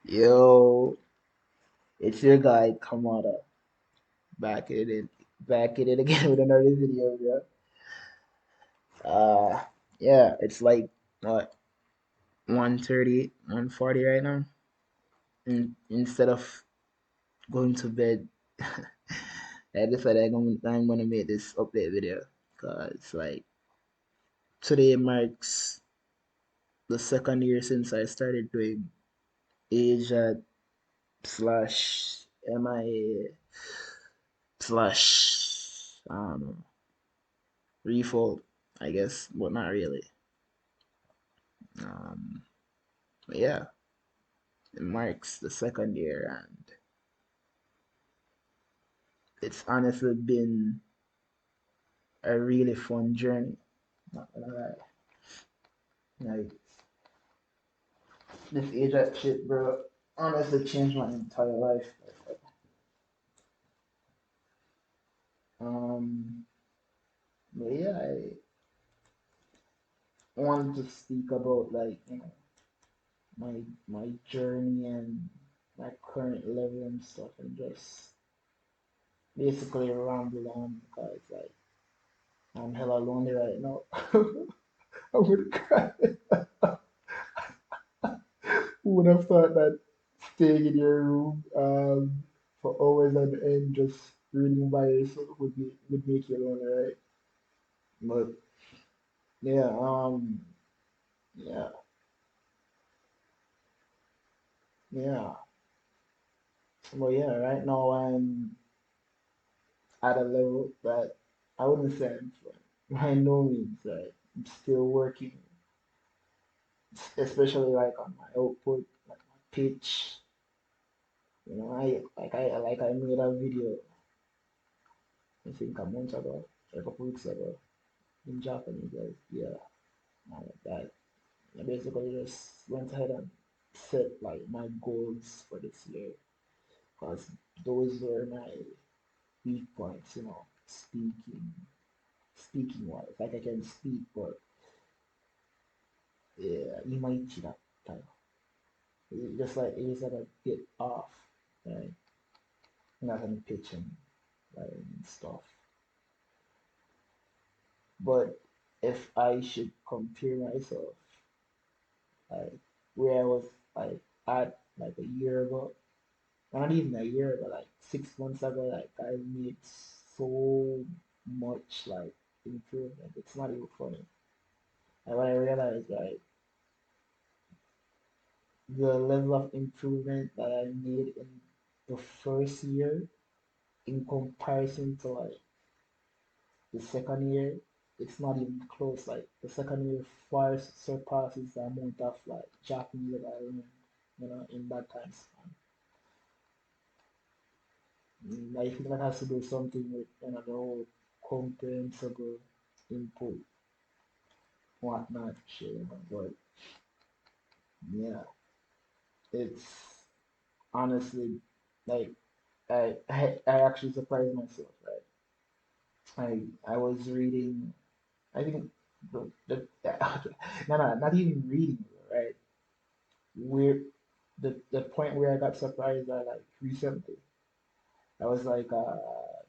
Yo, it's your guy Kamada back at it, back at it again with another video, bro. Uh, yeah, it's like what 1:30, 1:40 right now. And instead of going to bed, I decided I'm gonna make this update video because like today marks the second year since I started doing AJATT slash MIA slash I don't know refold, I guess, but not really. Um, but yeah, it marks the second year, and it's honestly been a really fun journey. Not gonna lie, like this age at shit, bro. Honestly, changed my entire life. Um, but yeah, I wanted to speak about like my my journey and my current level and stuff, and just basically ramble on because like I'm hella lonely right now. I would cry. Who would have thought that staying in your room for hours on end just reading by yourself would make you lonely, right? But yeah, yeah, yeah. But yeah, right now I'm at a level that I wouldn't say I'm fine. By no means, right? I'm still working, especially like on my output, like my pitch. I made a video I think a month ago, or a couple weeks ago in Japanese. Like, yeah, that I basically just went ahead and set like my goals for this year because those were my weak points. Speaking wise, like I can speak, but yeah, imaichi that time. It was like a bit off, right? Not any pitching, like and stuff. But if I should compare myself, like where I was like at like a year ago, not even a year ago, like 6 months ago, like I made so much like improvement. It's not even funny. And when I realized like the level of improvement that I made in the first year in comparison to like the second year, it's not even close. Like the second year far surpasses the amount of like Japanese that I learned, in that time span. I think that has to do something with the whole comprehensible input, whatnot, shit, But yeah, it's honestly like I actually surprised myself, right? I was reading, I think the no, no, not even reading, right? Where the point where I got surprised by like recently, I was like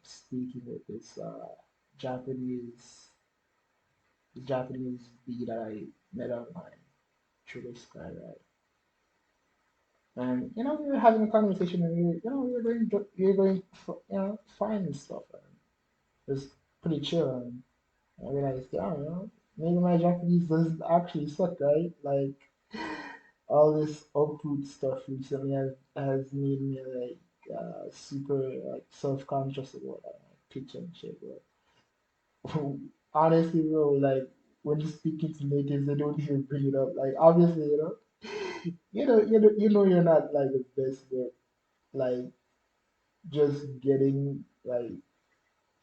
speaking with this Japanese Japanese bee that I met online through the sky, right? And we were having a conversation, and we were going fine and stuff. And it was pretty chill, and I realized, yeah, maybe my Japanese doesn't actually suck, right? Like all this upload stuff recently has made me like super like self-conscious about like pitch and shit, bro. Honestly, bro, like when you're speaking to natives, they don't even bring it up. Like obviously, you're not like the best, but like just getting like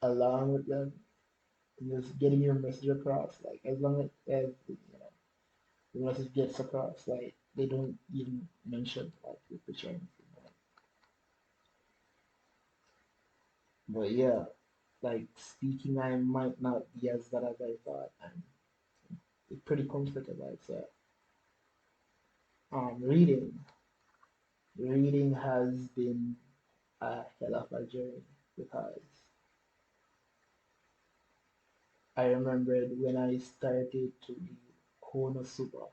along with them, just getting your message across. Like as long as the message gets across, like they don't even mention like the picture or anything. But yeah, like speaking, I might not be as bad as I thought, and it's pretty comfortable. I'd say. Reading. reading has been a hell of a journey because I remembered when I started to read Konosuba,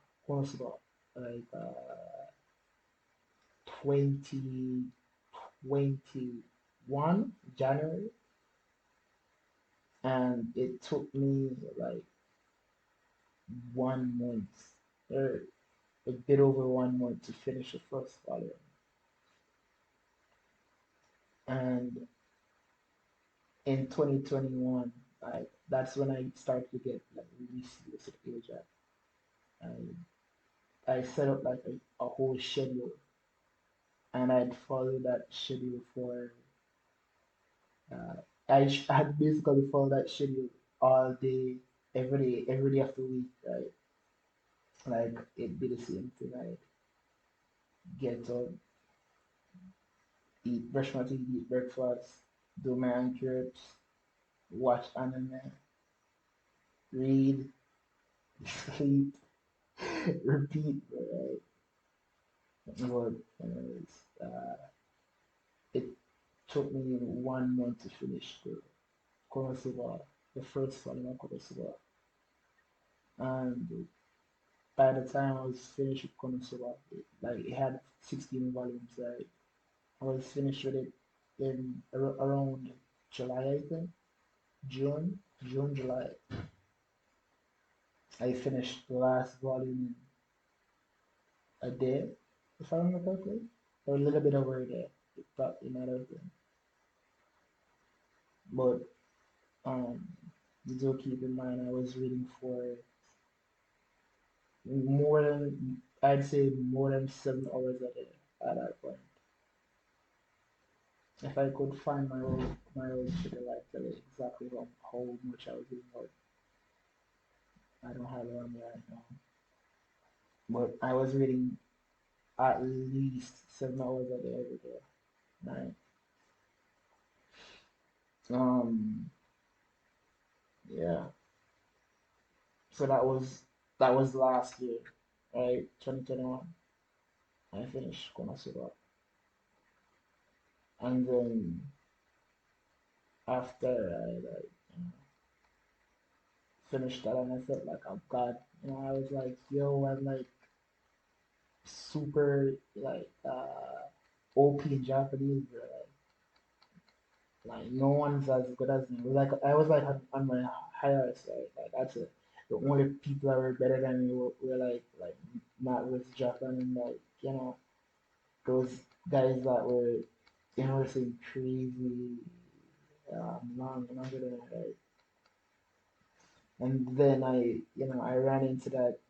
like 2021 January, and it took me like 1 month, or a bit over 1 month to finish the first volume. And in 2021, that's when I started to get like really serious at AJATT. I set up like a whole schedule, and I'd follow that schedule for uh, I'd basically follow that schedule all day, every day of the week, right? Like it'd be the same thing. I'd get up, brush my teeth, eat breakfast, do my trips, watch anime, read, sleep, repeat, right? But anyways, it took me 1 month to finish the Konosuba, the first volume of Konosuba. And by the time I was finished with Konosuba, it had 16 volumes, right? I was finished with it in around July, I think. July. I finished the last volume in a day, if I remember correctly, or a little bit over a day. It probably might have been. But um, you do keep in mind I was reading for more than, I'd say more than 7 hours a day at that point. If I could find my old schedule, I'd tell you exactly how much I was reading, but I don't have it on me right now. But I was reading at least 7 hours a day every day. Right. Um. Yeah. So that was last year, right? 2021. I finished Konosuba, and then after I finished that, and I felt like a god. I was like, yo, I'm like super OP in Japanese, bro. Like no one's as good as me. Like I was like on my highest, right? Like that's it. The only people that were better than me were like not with Japan, and like those guys that were saying crazy longer than I, right? And then I ran into that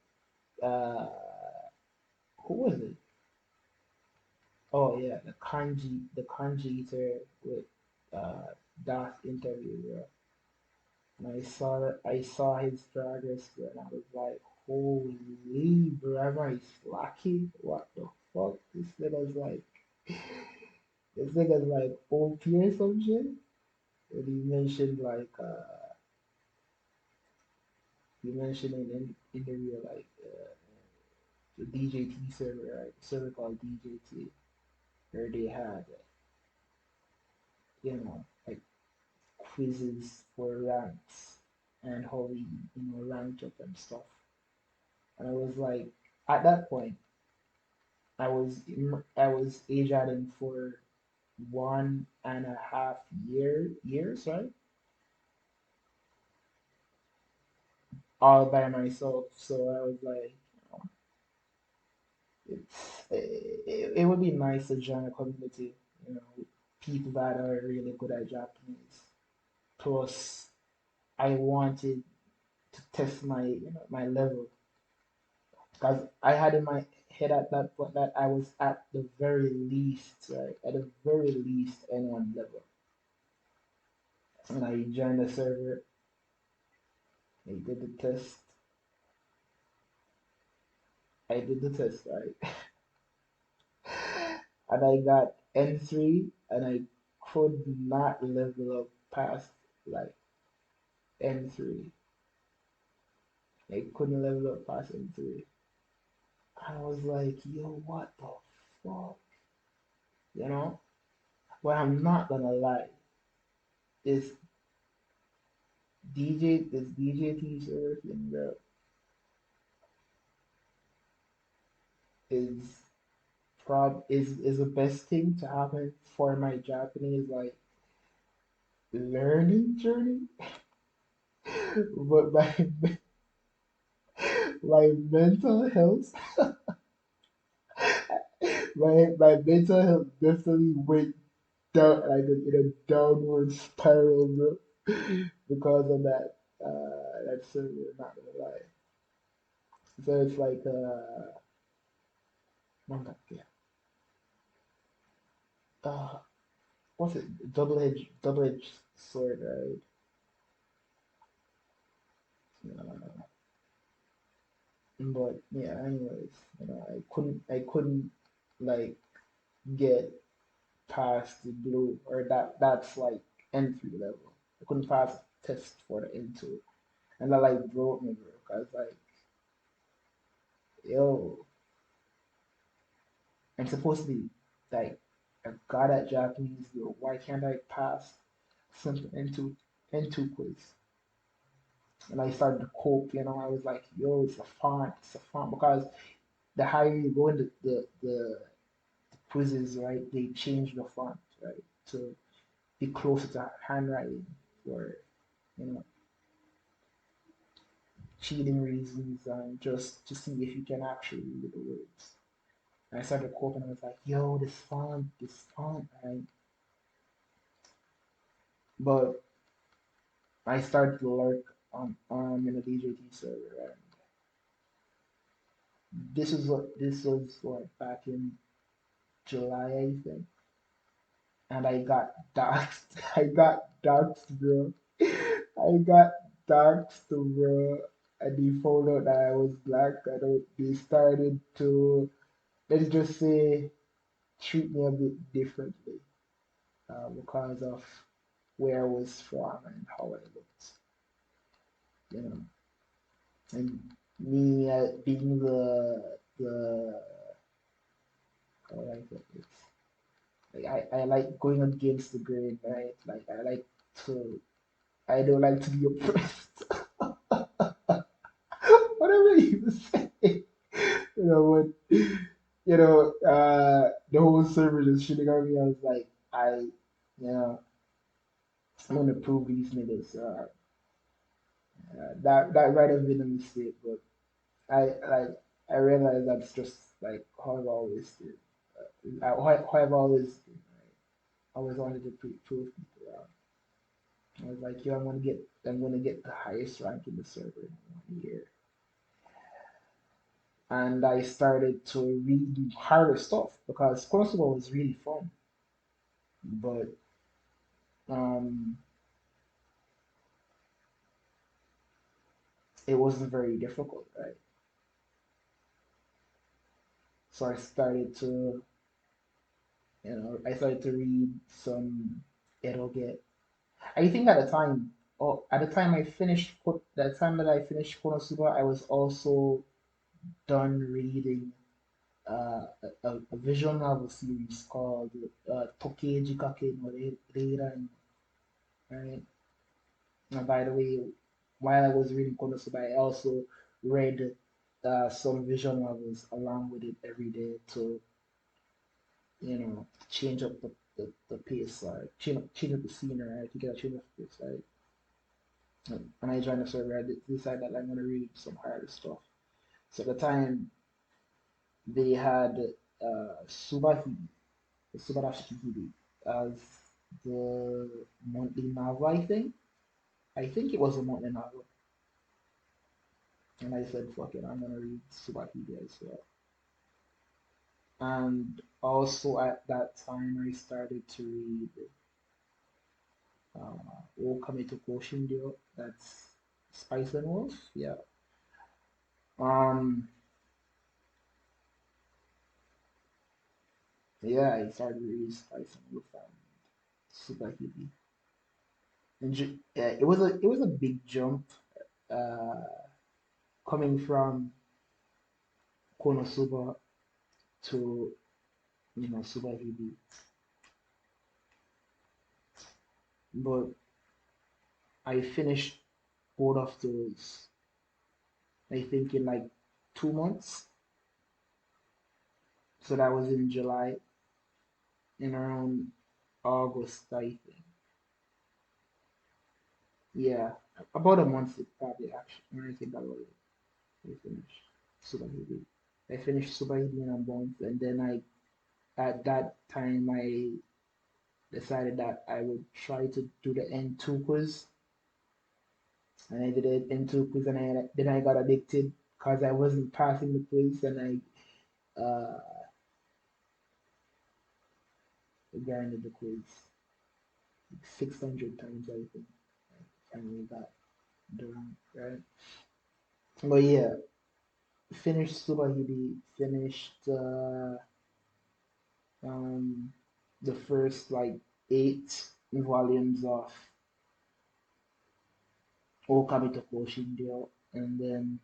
uh who was it? Oh yeah, the kanji eater with that interview, yeah. And I saw his progress, bro, and I was like, holy, bro, am I slacking? What the fuck? This nigga's like OP or some shit. And he mentioned in the real the DJT server, right? Server called DJT, where they had like quizzes for ranks and how we ranked up and stuff. And I was like, at that point, I was age adding for 1.5 years, right? All by myself. So I was like, it would be nice to join a community, with people that are really good at Japanese. Plus, I wanted to test my level, because I had in my head at that point that I was at the very least, right, at the very least N1 level. And I joined the server, I did the test, right, and I got N3, and I could not level up past like N3. I couldn't level up past N3. I was like, yo, what the fuck? you know. But I'm not gonna lie, this this DJ teacher thing, bro, is is the best thing to happen for my Japanese like learning journey. But my mental health, my mental health definitely went down like in a downward spiral, bro, because of that. That server, not gonna lie. So it's like manga, yeah. Uh, what's it? Double edged sword, right? Uh, but yeah, anyways, I couldn't like get past the blue, or that's like N3 level. I couldn't pass the test for the N2, and that like broke me, bro. Cause like, yo, I'm supposed to be like a god at Japanese, bro. Why can't I pass simple N2 quiz? And I started to cope, I was like, yo, it's a font, because the higher you go in the quizzes, right, they change the font, right, to be closer to handwriting for, you know, cheating reasons and just to see if you can actually read the words. And I started coping, and I was like, yo, this font, right? But I started to lurk in a DJT server, and this was what, back in July, I think, and I got doxxed. I got doxxed, bro. I got doxxed, bro. And they found out that I was black. They started to, let's just say, treat me a bit differently, because of where I was from and how I looked, you know. And me being the how do I put this? Like I like going against the grain, right? Like I don't like to be oppressed. Whatever you say. When the whole server just shooting on me, I was like, I'm gonna prove these niggas. That might have been a mistake, but I realized that's just like how I've always did. How I've always did, right? I always wanted to prove people wrong. I was like, yo, I'm gonna get the highest rank in the server in 1 year. And I started to read harder stuff because Konosuba was really fun, but um, it wasn't very difficult, right? So I started to read some eroge. I think at the time the time that I finished Konosuba, I was also done reading a visual novel series called Tokeiji Kake no Reiran, right? And by the way, while I was reading Konosuba, I also read some visual novels along with it every day to, change up the pace, change up the scene, right? To get a change of pace, right? And when I joined the server, I decided that I'm gonna read some harder stuff. So at the time, they had Subarashi Hide as the monthly novel, I think. I think it was a monthly novel. And I said, fuck it, I'm gonna read Subahide as well. And also at that time, I started to read Okame to Koshindio. That's Spice and Wolf. Yeah. Um. Yeah, I started reading Spice and Wolf and Subahide. And yeah, it was a big jump, uh, coming from Konosuba to superhero, but I finished both of those. I think in like 2 months. So that was in July, in around August, I think. Yeah, about a month it probably actually. When I think about it, I finished superhero. I finished superhero in a month, and then at that time I decided that I would try to do the N2 quiz, and I did it N2 quiz, and then I got addicted because I wasn't passing the quiz, and I grinded the quiz like 600 times, I think. I finally got done, right? But yeah, finished Subahidi, finished um, the first like 8 volumes of Okami Tokoshindio, and then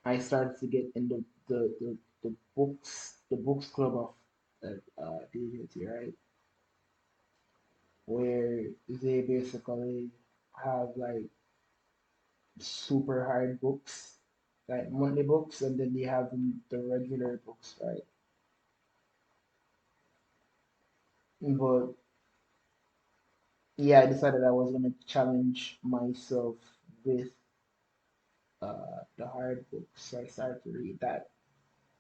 I started to get in the books club of DJT, right? Where they basically have like super hard books, like monthly books, and then they have the regular books, right? But yeah, I decided I was gonna challenge myself with the hard books, so I started to read that.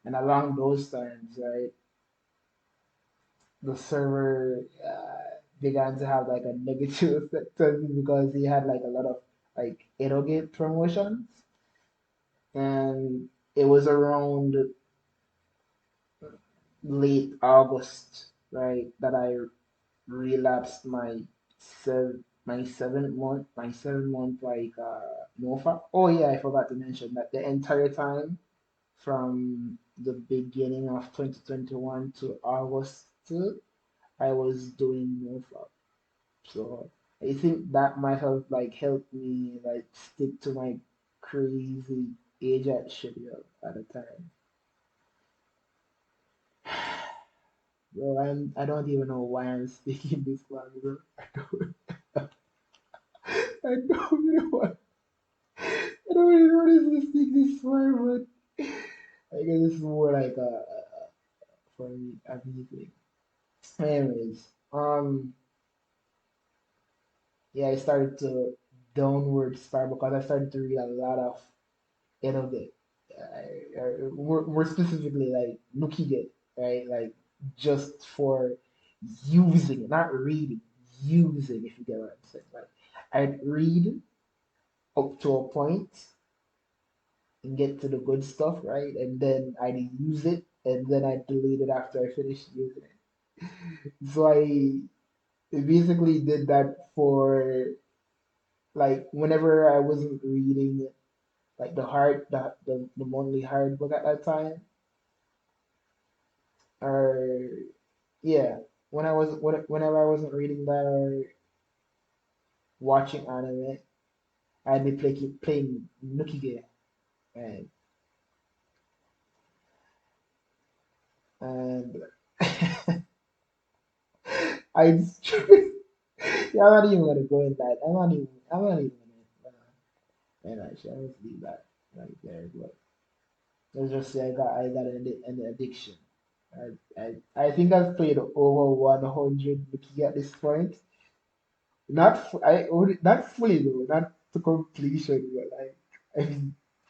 And along those times, right, the server began to have like a negative effect on me because he had like a lot of like Erogate promotions, and it was around late August, right, that I relapsed my 7 month like NOFA. Oh yeah, I forgot to mention that the entire time from the beginning of 2021 to August, I was doing NOFA. So I think that might have like helped me like stick to my crazy AJATT schedule at the time. Bro, I don't even know why I'm speaking this long, bro. I don't really want I don't really want to speak this far, but I guess this is more like for me a music. Anyways, yeah, I started to downward spiral because I started to read a lot of Eroge, more specifically like Nukige, right? Like just for using it, not reading, using, if you get what I'm saying. Like I'd read up to a point and get to the good stuff, right? And then I'd use it and then I'd delete it after I finished using it. So I basically did that for like whenever I wasn't reading like the monthly hard book at that time, or yeah, whenever I wasn't reading that or watching anime, I'd be playing Nukige, and and I just, yeah, I'm not even gonna go in that. I'm not even gonna. And actually, I just leave that right there. But let's just say I got an addiction. I think I've played over 100 Nukige at this point. Not fully though, not to completion, but like I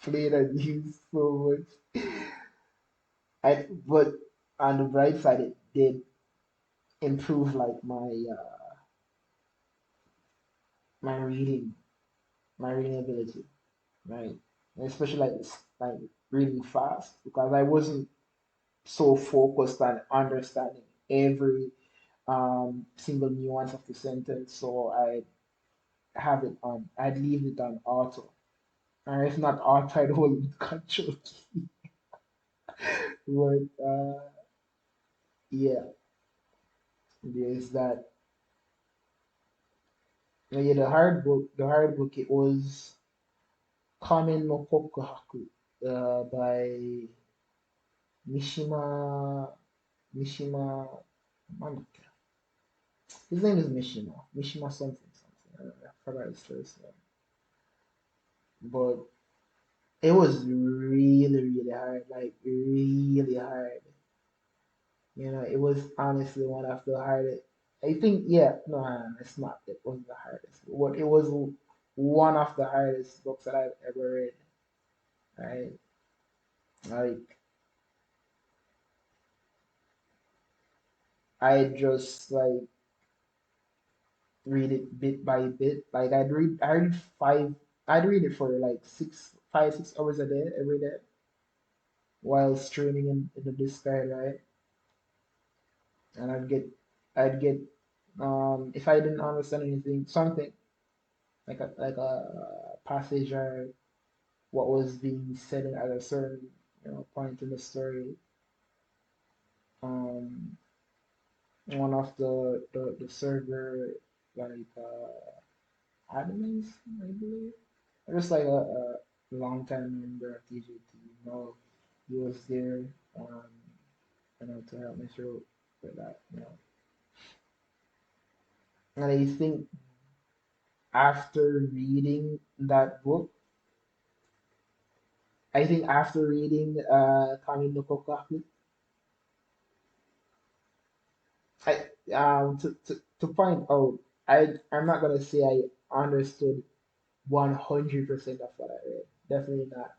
played and used so much. But on the bright side, it did improve like my reading, my reading ability, right? And especially like reading fast because I wasn't so focused on understanding every single nuance of the sentence, so I'd leave it on auto. And if not auto, I'd hold control key. But yeah, there's that. Yeah, the hard book, it was Kamen no Kokuhaku by Mishima Mishima man, his name is Mishima. Mishima something something. I forgot his first name. But it was really, really hard. Like really hard. It was honestly one of the hardest. I think, yeah, no, it's not. It wasn't the hardest. What it was one of the hardest books that I've ever read. Right? Like I just like read it bit by bit. Like I read five. I'd read it for like 6 hours a day every day while streaming in the Discord, right? And I'd get if I didn't understand anything, something like a passage or what was being said at a certain point in the story. Um, one of the server like admins, I believe, just like a long time member of AJATT. He was there, um, to help me through with that. And I think after reading that book, I think after reading Kami no Kokaku, to point out, I'm not gonna say I understood 100% of what I read. Definitely not.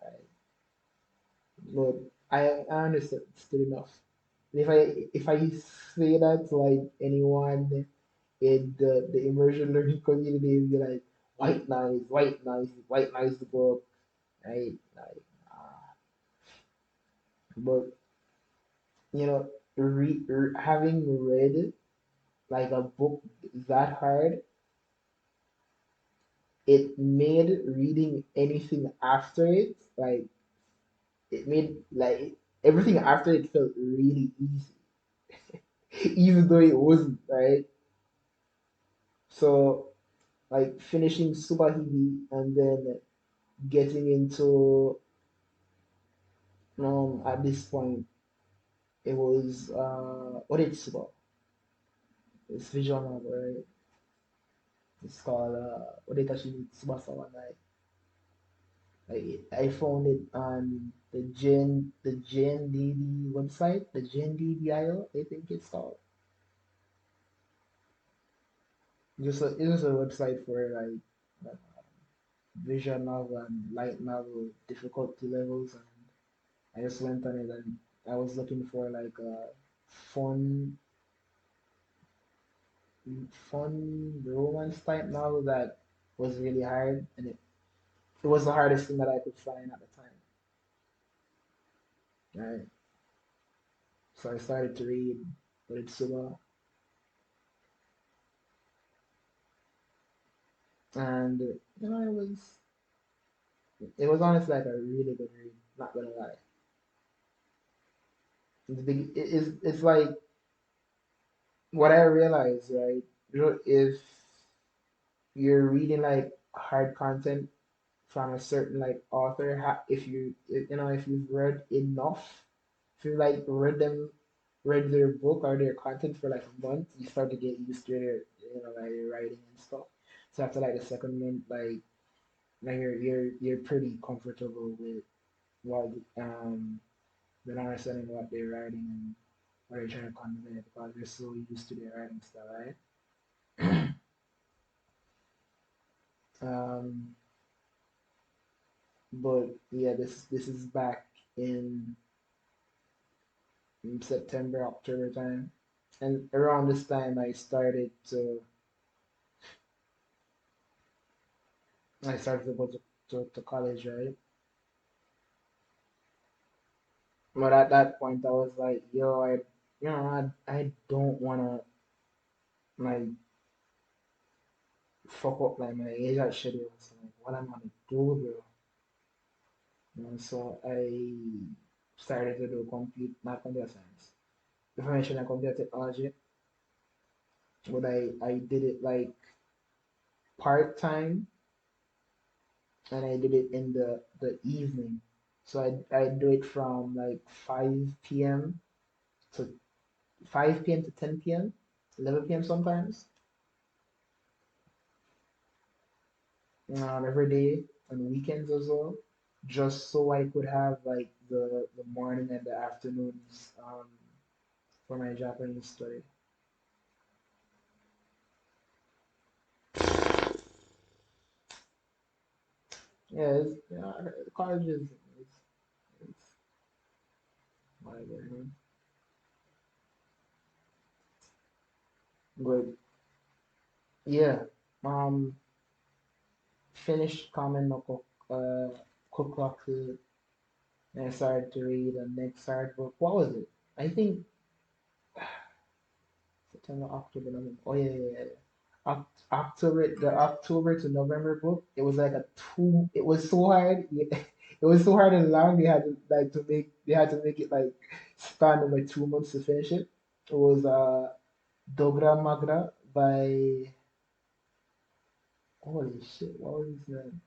But I understood still enough. And if I say that to like anyone in the immersion learning community, be like white noise the book, right? Like, but having read like a book that hard, it made reading anything after it like it made like everything after it felt really easy, even though it wasn't, right? So like finishing Subahidi and then getting into at this point it was what it's about. It's visual novel, right? It's called Odetashi Tsubasa wa Nai. I found it on the JNDB website, the JNDBIO, I think it's called. It's just a website for like visual novel and light novel difficulty levels, and I just went on it and I was looking for like a fun fun romance type novel that was really hard, and it was the hardest thing that I could find at the time. Right? So I started to read Ritsuba, and it was honestly like a really good read. Not gonna lie, it's like what I realized, right? If you're reading like hard content from a certain like author, if you've read enough, if you like read their book or their content for like a month, you start to get used to their like their writing and stuff. So after like the second month, like you're pretty comfortable with what with understanding what they're writing and what they're trying to convey because you're so used to their writing style, right? Um, but yeah, this is back in, September, October time, and around this time I started to go to college, right? But at that point, I was like, yo, I don't wanna like fuck up like my Asia schedule. So like, what I'm gonna do, bro? So I started to do not computer science, information and computer technology. But I did it like part time, and I did it in the evening. So I do it from like 5 p.m. to 5 p.m. to 10 p.m., 11 p.m. sometimes, every day on weekends as well, just so I could have like the morning and the afternoons for my Japanese study. Yeah, college it's whatever, you know. But yeah, um, finished Kamen no Kokaku, and I started to read the next art book. What was it? I think September, October, November. Oh yeah, yeah, yeah. October, the October to November book. It was like a two. It was so hard. It was so hard and long. They had to make it like span over 2 months to finish it. It was Dogra Magra by holy shit. What was his name?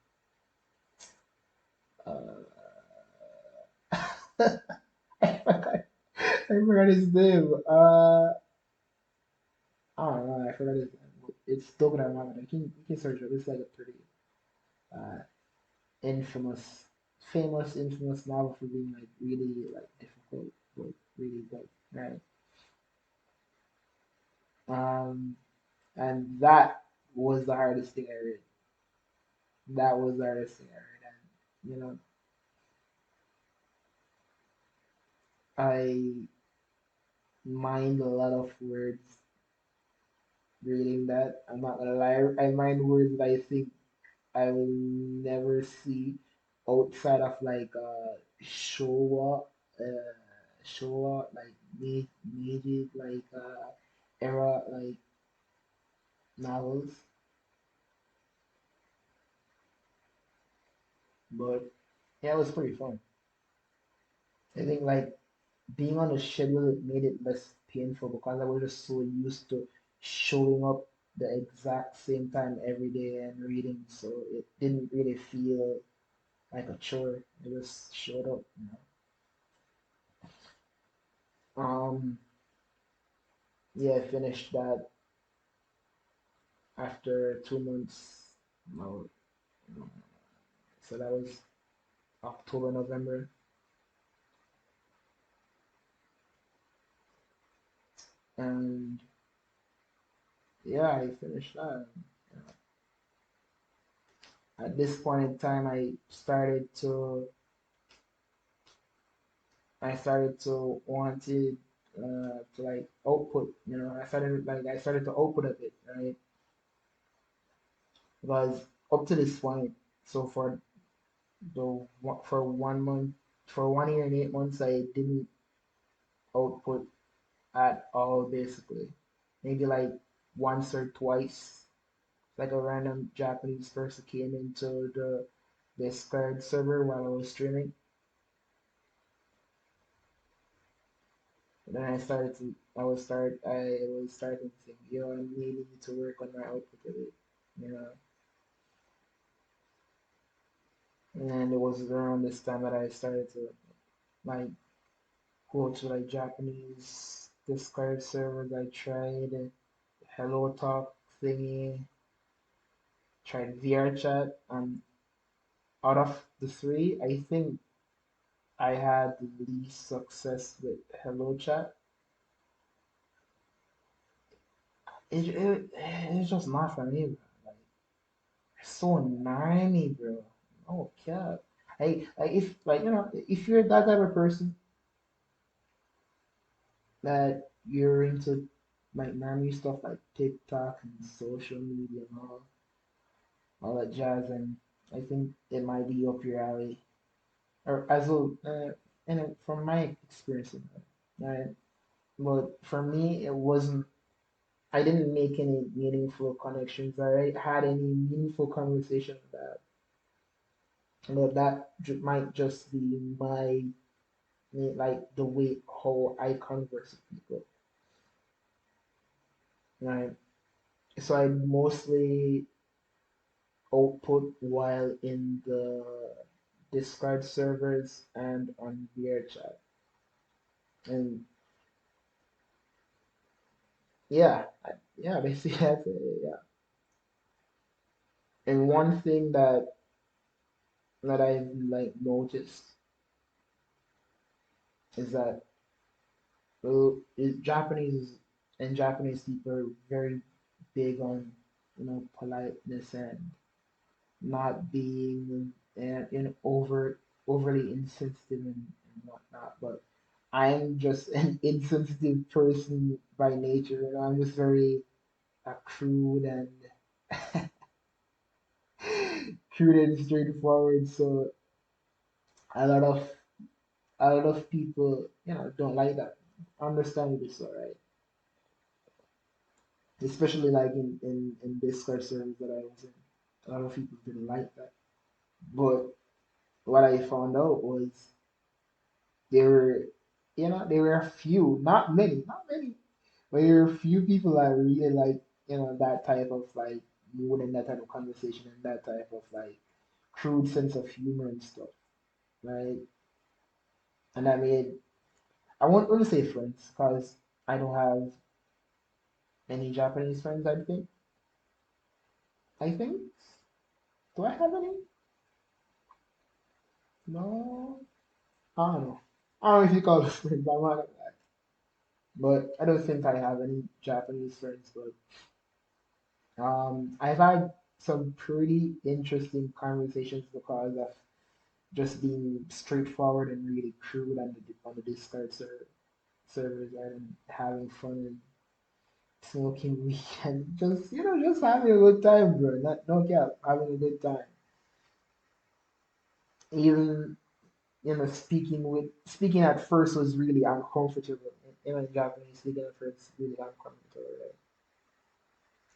I forgot. I forgot his name. I don't know. I forgot his name. It's Dogra Magra. You can search it. It's like a pretty uh infamous, infamous novel for being like really like difficult, but really good, right? Um, and that was the hardest thing I read. That was the hardest thing I read, and I mind a lot of words reading that. I'm not gonna lie, I mind words that I think I will never see outside of like Showa, Showa like Meiji like era like novels, but yeah, it was pretty fun. I think like being on a schedule it made it less painful because I was just so used to showing up the exact same time every day and reading, so it didn't really feel like a chore. It just showed up. Yeah, I finished that after 2 months. No, no. So that was October, November, and yeah, I finished that. At this point in time, I started to wanted to like output. I started to output a bit, right? Because up to this point, so for 1 month, for 1 year and 8 months, I didn't output at all, basically. Maybe like once or twice, like a random Japanese person came into the Discord server while I was streaming. And then I was starting to think, yo, I really need to work on my output a bit, you know. And it was around this time that I started to like go to like Japanese Discord servers. I tried Hello Talk thingy, tried VR chat, and out of the three, I think I had the least success with Hello Chat. It's just not for me, bro. Like, it's so gnarly, bro. Oh, God. If like if you're that type of person that you're into like gnarly stuff like TikTok and social media and all that jazz, and I think it might be up your alley. Or as well, and from my experience, right? But for me, it wasn't. I didn't make any meaningful connections. I had any meaningful conversation with that. But that might just be like the way how I converse with people, right? So I mostly output while in the Discord servers and on VRChat. And yeah, yeah, basically that's it. Yeah. And one thing that I've like noticed is that Japanese people are very big on politeness and not being overly insensitive and whatnot. But I'm just an insensitive person by nature. I'm just very crude and crude and straightforward. So a lot of a lot of people, don't like that. Understandably so, right? Especially like in Discord servers that I was in. A lot of people didn't like that. But what I found out was there were, there were a few, not many, but there were a few people that really like, that type of like mood and that type of conversation and that type of like crude sense of humor and stuff, right? And I made, I won't really say friends because I don't have any Japanese friends, I think. Do I have any? No. I don't know. I don't know if you call it friends, I'm not gonna lie. But I don't think I have any Japanese friends, but I've had some pretty interesting conversations because of just being straightforward and really crude on the Discord servers and having fun and smoking weed and just just having a good time, bro. Not no cap, having a good time. Even speaking at first was really uncomfortable. In Japanese, speaking at first really uncomfortable.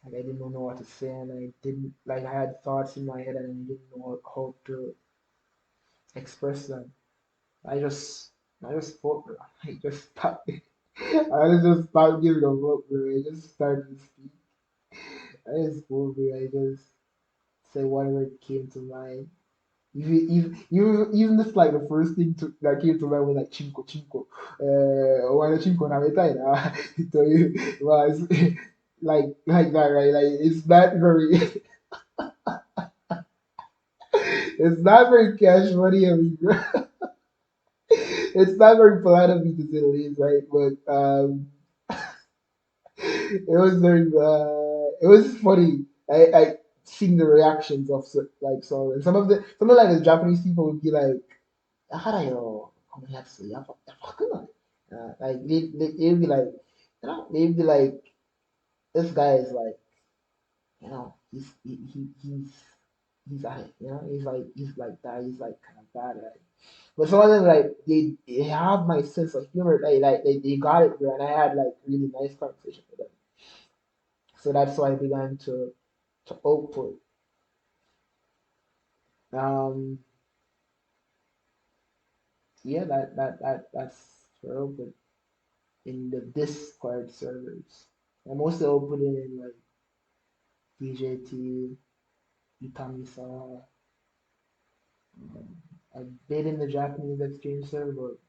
Like I didn't know what to say, and I didn't like I had thoughts in my head, and I didn't know how to express them. I just I just spoke, bro. I just stopped. I just stopped giving a fuck, bro. I just started to speak. I just spoke, bro. I just said whatever came to mind. Even if like the first thing that came to mind was like chinko chinko. Why chinko na metai na? So it was like that, right? Like it's not very it's not very cash money of me, bro. It's not very polite of me to say the least, right? But it was funny. I seeing the reactions of like some of like the Japanese people would be like, "Hara yo, konoyatsu, yabaku like they'd be like, they'd be like, this guy is like, he's at it, he's like that, he's like kind of bad at it. But some of them like they have my sense of humor, they got it, bro, and I had like really nice conversation with them. So that's why I began to output. Um, yeah, that's for output in the Discord servers. I'm mostly outputting in like DJT, Itamisa. I've been in the Japanese exchange server,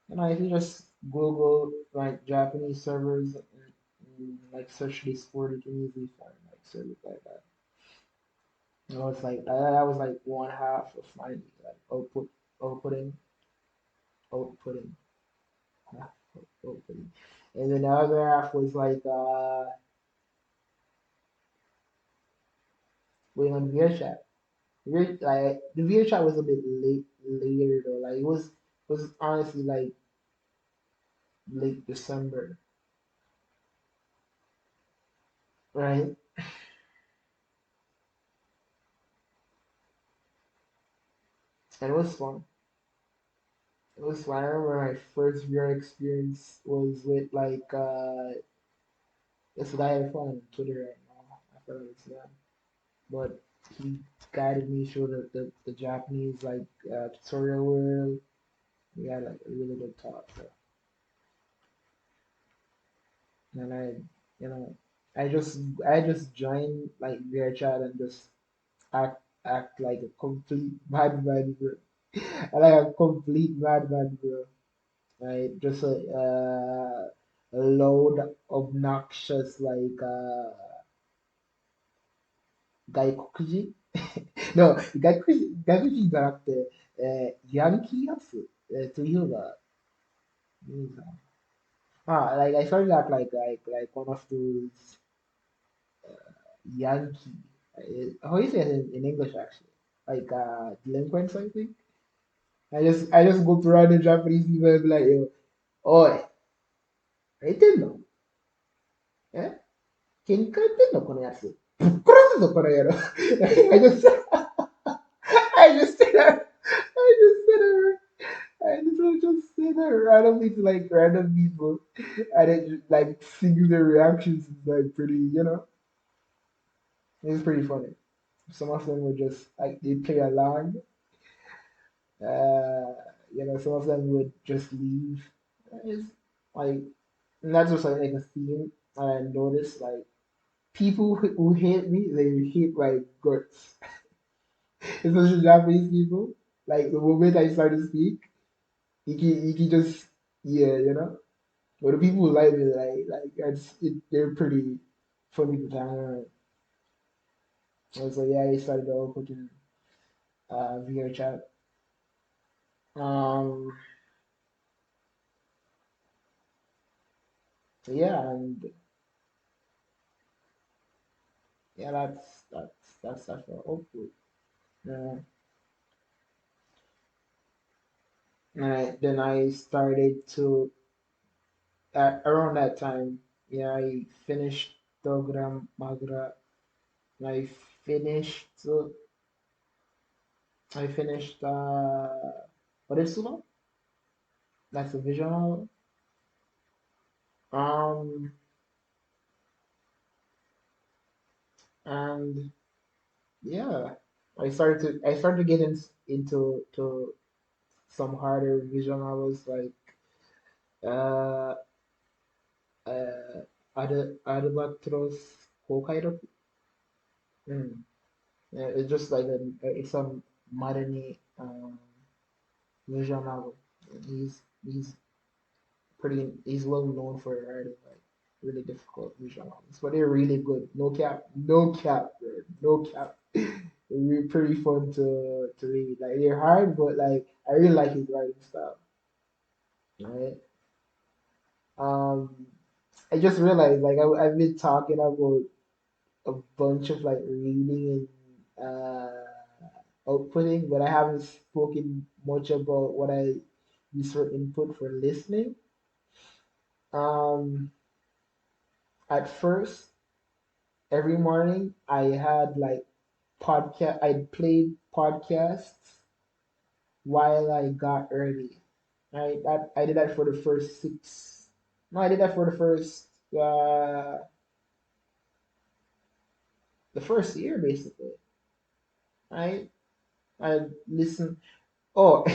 but if you just Google like Japanese servers and like search Discord, you can easily find like servers like that. It's like that was like one half of my like outputting, outputting, half outputting, and then the other half was like waiting on VRChat. Like the VRChat was a bit later though. Like it was honestly like late December, right? And it was fun. It was fun. I remember my first VR experience was with like this guy I follow on Twitter right now. I forgot his name, but he guided me through the Japanese like tutorial world. We had like a really good talk. So. And you know, I just joined like VR chat and just act like a complete bad vibe. I like a complete madman, bro. Right? Just a loud, obnoxious, like Guy Kokuji. No, Guy Kokuji じゃなくて、ヤンキーやつ、というが、like I started out like one of those Yankee. How you say it in English actually? Like delinquents, I think. I just go to random Japanese people and be like, yo, oi, 何言ってんの？喧嘩言ってんのこのやつ。ぶっ殺すぞこの野郎。I just I just say that I just said that I just say that randomly to like random people and it just like seeing their reactions is like it's pretty funny. Some of them were just like they play along. Uh, some of them would just leave. It's like and that's just like a theme I noticed. Like people who hate me, they hate my guts. Especially Japanese people. Like the moment I start to speak, you can just yeah. But the people who like me, they're pretty funny to hang around. And so yeah, I started to open VR chat. Um, so yeah, and yeah, that's for hopefully. Uh, then I started to around that time. Yeah, I finished Dogram Magra. I finished. I finished. What is it? That's a visual. Um, and yeah, I started to get into some harder visual novels like uh Albatross Hokkaido. Mm. Yeah, it's just like it's a modern visual novel. He's he's well known for writing like really difficult visual novels, but they're really good. No cap, no cap, bro, no cap. They're really pretty fun to read. Like they're hard, but like I really like his writing style. Right? Um, I just realized like I've been talking about a bunch of like reading and outputting, but I haven't spoken much about what I use for input for listening. Um, at first, every morning I had like podcast. I played podcasts while I got early. I did that for the first six. No, I did that for the first year basically. Right? I listened. Oh,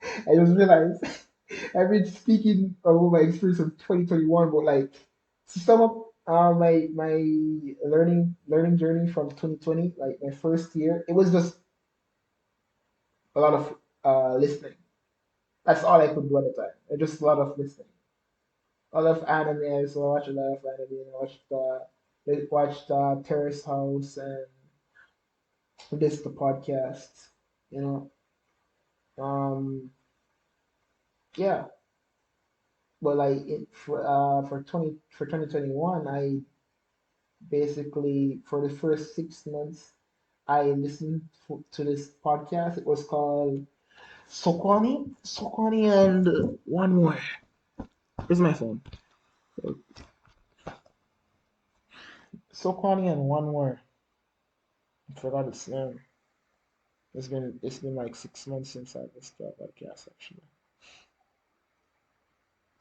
I just realized I've been speaking about my experience of 2021, but like to sum up my learning journey from 2020, like my first year, it was just a lot of listening. That's all I could do at the time. Just a lot of listening. A lot of anime, so I watched a lot of anime. I watched Terrace House and this the podcast. You know, yeah. But like for 2021, I basically for the first 6 months I listened to this podcast. It was called Sokwani, and one more. Where's my phone? Sokwani and one more. I forgot its name. It's been like 6 months since I listened to that podcast actually.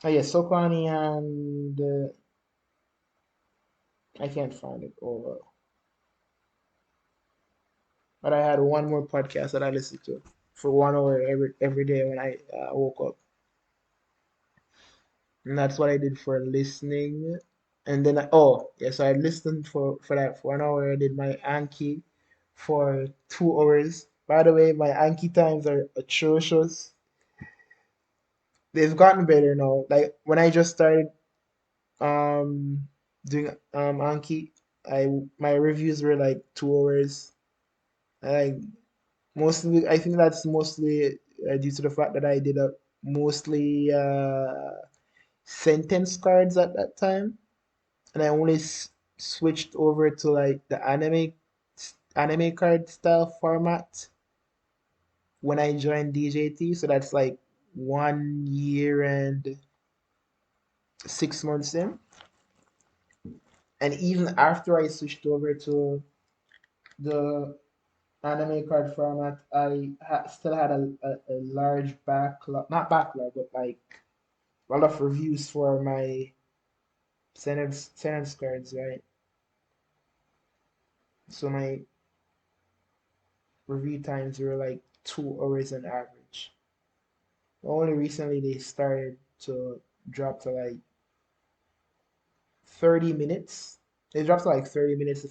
Oh yeah, Sokwani and I can't find it. But I had one more podcast that I listened to for 1 hour every day when I woke up. And that's what I did for listening. And then oh yes, I listened for that for 1 hour. I did my Anki for 2 hours. By the way, my Anki times are atrocious. They've gotten better now. Like when I just started um doing Anki, I my reviews were like 2 hours. Like mostly, I think that's mostly due to the fact that I did a mostly sentence cards at that time, and I only switched over to like the anime card style format when I joined DJT. So that's like 1 year and 6 months in. And even after I switched over to the anime card format, I still had a large backlog, not backlog, but like a lot of reviews for my sentence cards, right? So my review times were like 2 hours on average. Only recently they started to drop to like 30 minutes. They drop to like 30 minutes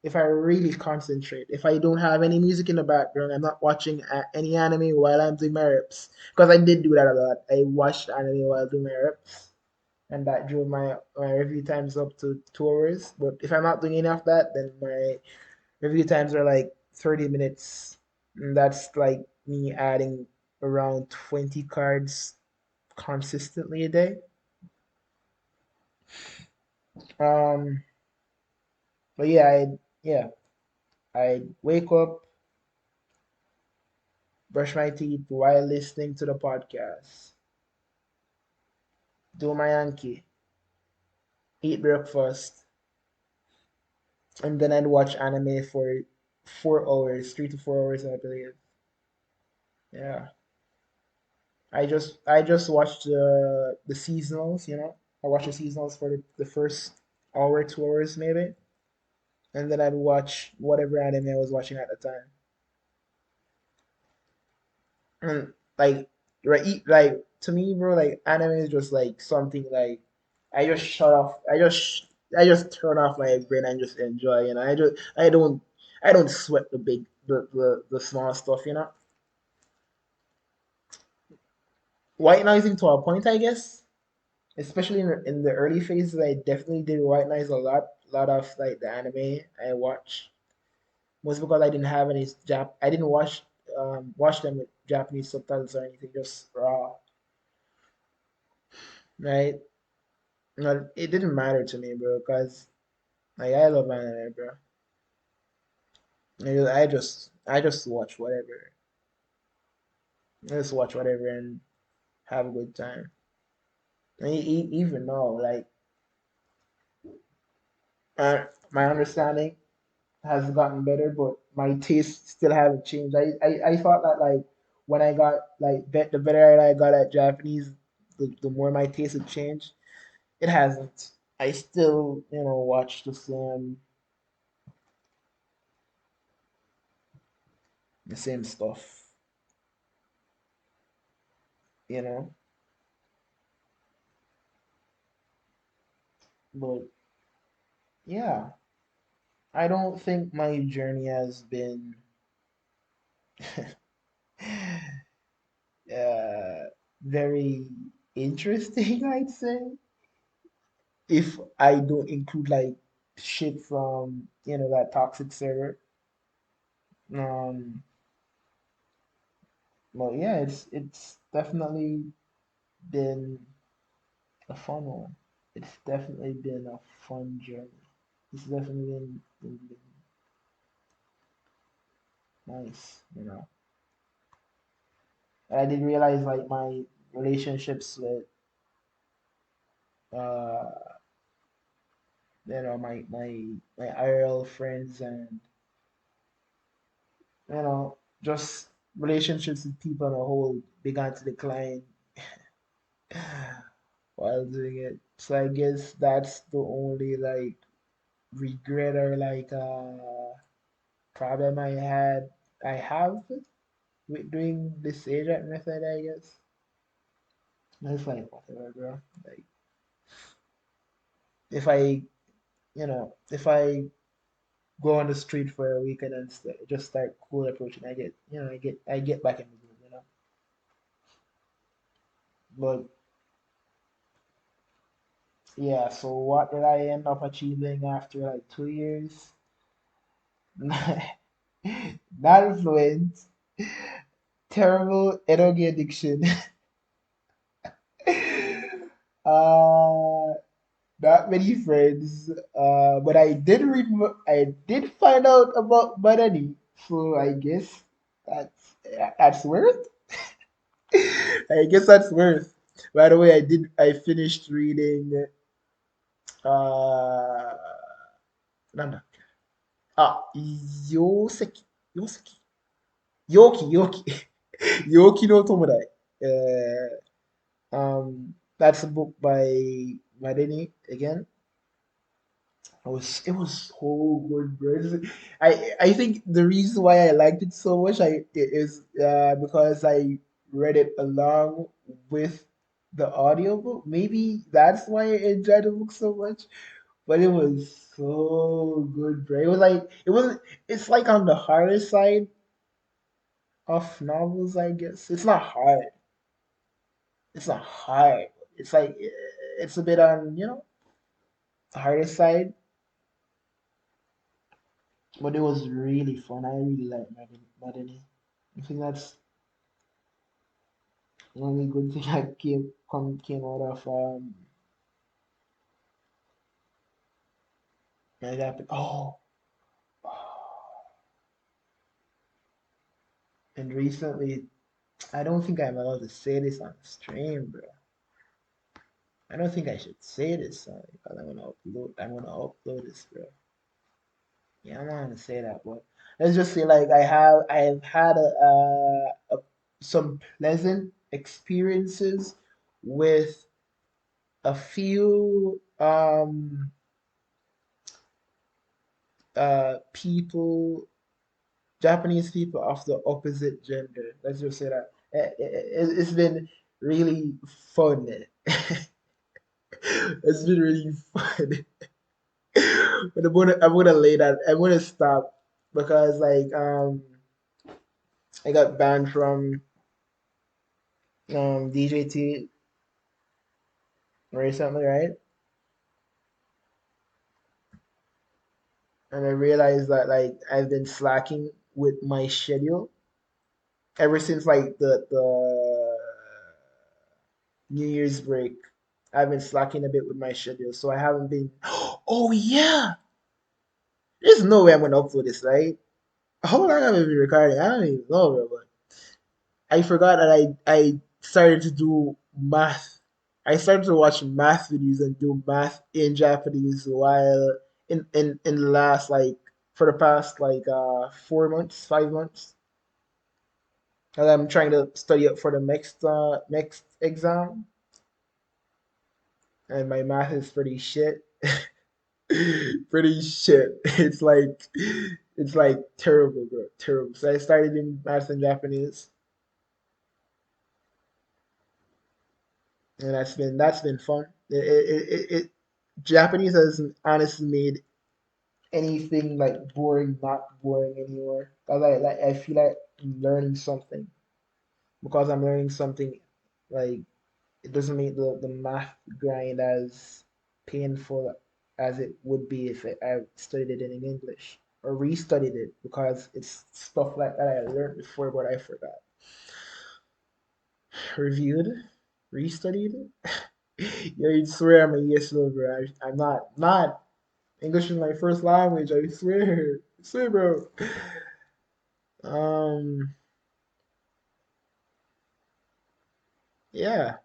if I really concentrate. If I don't have any music in the background, I'm not watching any anime while I'm doing my reps. Because I did do that a lot. I watched anime while doing my reps, and that drove my review times up to 2 hours. But if I'm not doing any of that, then my review times are like 30 minutes. And that's like me adding around 20 cards consistently a day. Um, but I wake up, brush my teeth while listening to the podcast, do my Yankee, eat breakfast, and then I'd watch anime for 4 hours, 3 to 4 hours, I believe. Yeah, I just watched the seasonals. I watched the seasonals for the first hour, 2 hours maybe, and then I'd watch whatever anime I was watching at the time. And like like to me, bro, like anime is just like something like I just shut off. I just turn off my brain and just enjoy. I don't sweat the small stuff. White noising to a point, I guess. Especially in the early phases, I definitely did white noise a lot of like the anime I watch. Most because I didn't have any I didn't watch them with Japanese subtitles or anything, just raw, right? No, it didn't matter to me, bro, because like I love anime, bro. I just watch whatever. I just watch whatever and have a good time. And even now, like my understanding has gotten better, but my taste still haven't changed. I thought that like when I got like the better I got at Japanese, the more my taste would change. It hasn't. I still, watch the same stuff, you know. But yeah, I don't think my journey has been uh, very interesting, I'd say, if I don't include like shit from that toxic server. Um, but yeah, it's definitely been a fun one. It's definitely been a fun journey. It's definitely been nice. And I did realize like my relationships with uh my IRL friends and just relationships with people on a whole began to decline while doing it. So I guess that's the only like regret or like problem I have with doing this agent method, I guess. It's like whatever, bro. Like if I if I go on the street for a week and then just start cool approaching. I get back in the mood. But yeah, so what did I end up achieving after like 2 years? Not fluent, terrible energy addiction. uh, not many friends. But I did find out about Badani, so I guess that's worth. I guess that's worth. By the way, I finished reading uh Nanda. Yoseki. Yoseki. Yoki. Yoki no Tomodai. That's a book by Madeni again. It was so good, bro. I think the reason why I liked it so much is because I read it along with the audiobook. Maybe that's why I enjoyed the book so much. But it was so good, bro. It's like on the harder side of novels, I guess. It's not hard. It's not hard. It's like it's a bit on, the harder side, but it was really fun. I really like Madani. I think that's the only good thing that came out of that happened. Oh, and recently, I don't think I'm allowed to say this on stream, bro. I don't think I should say this, because I'm gonna upload this, bro. Yeah, I'm not gonna say that, but let's just say like I've had some pleasant experiences with a few people, Japanese people of the opposite gender. Let's just say that it's been really fun. It's been really fun. But I'm gonna lay that. I'm gonna stop because like I got banned from DJT recently, right? And I realized that like I've been slacking with my schedule ever since like the New Year's break. I've been slacking a bit with my schedule, so I haven't been. Oh yeah, there's no way I'm gonna upload this, right? How long have I been recording? I don't even know, bro. But I forgot that I started to do math. I started to watch math videos and do math in Japanese while in the last like for the past like 4 months, 5 months. And I'm trying to study up for the next exam, and my math is pretty shit. Pretty shit. It's like terrible, bro. Terrible. So I started in math and Japanese, and that's been fun. Japanese has honestly made anything like boring not boring anymore. Cause I feel like I'm learning something because I'm learning something like it doesn't make the math grind as painful as it would be if I studied it in English or restudied it because it's stuff like that I learned before but I forgot. Reviewed, restudied. Yeah, you swear I'm a yes no, bro. I'm not. English is my first language. I swear, I swear, bro. Um, yeah,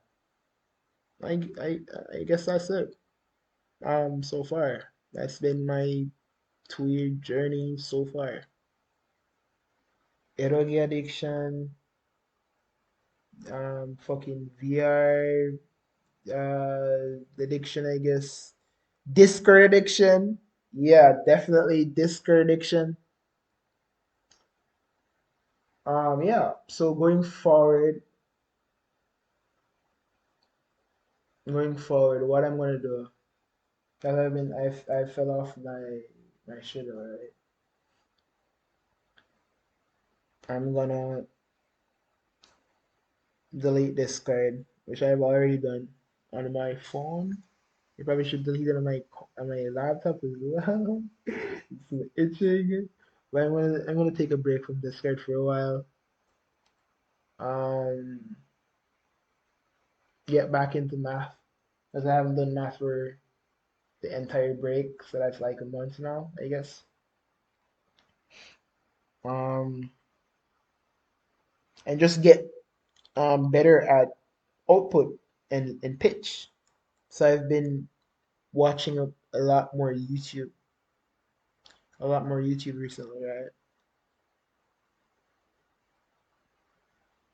I, I, I guess that's it. So far, that's been my 2 year journey so far. Eroge addiction, fucking VR, addiction, I guess. Discord addiction. Yeah, definitely Discord addiction. Yeah. So going forward, what I'm gonna do? Cause I fell off my shit already. I'm gonna delete this card, which I've already done on my phone. You probably should delete it on my laptop as well. It's itching. But I'm gonna take a break from this card for a while. Um, get back into math, because I haven't done math for the entire break, so that's like a month now, I guess. Um, and just get better at output and pitch. So I've been watching a lot more YouTube, a lot more YouTube recently, right?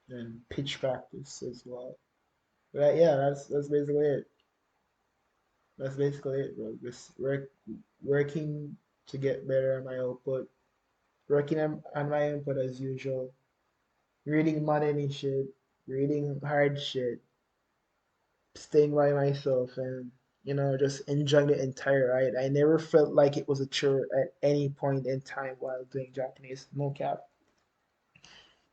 And pitch practice as well. Right? Yeah, that's basically it. That's basically it, bro. Just working to get better at my output, working on my input as usual, reading money shit, reading hard shit, staying by myself, and just enjoying the entire ride. I never felt like it was a chore at any point in time while doing Japanese. No cap.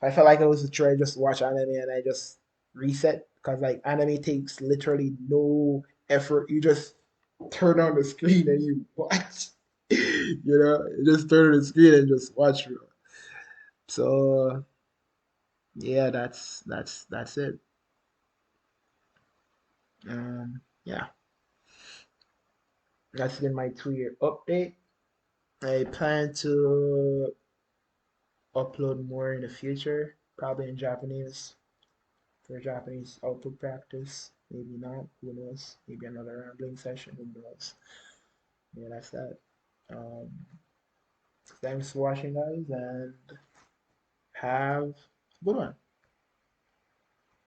I felt like it was a chore. I just watch anime and I just reset because like anime takes literally no effort. You just turn on the screen and you watch. You just turn on the screen and just watch. Bro. So yeah, that's it. Yeah, that's been my 2 year update. I plan to upload more in the future, probably in Japanese for Japanese output practice. Maybe not. Who knows? Maybe another rambling session. Who knows? Yeah, that's that. Um, Thanks for watching, guys, and have a good one.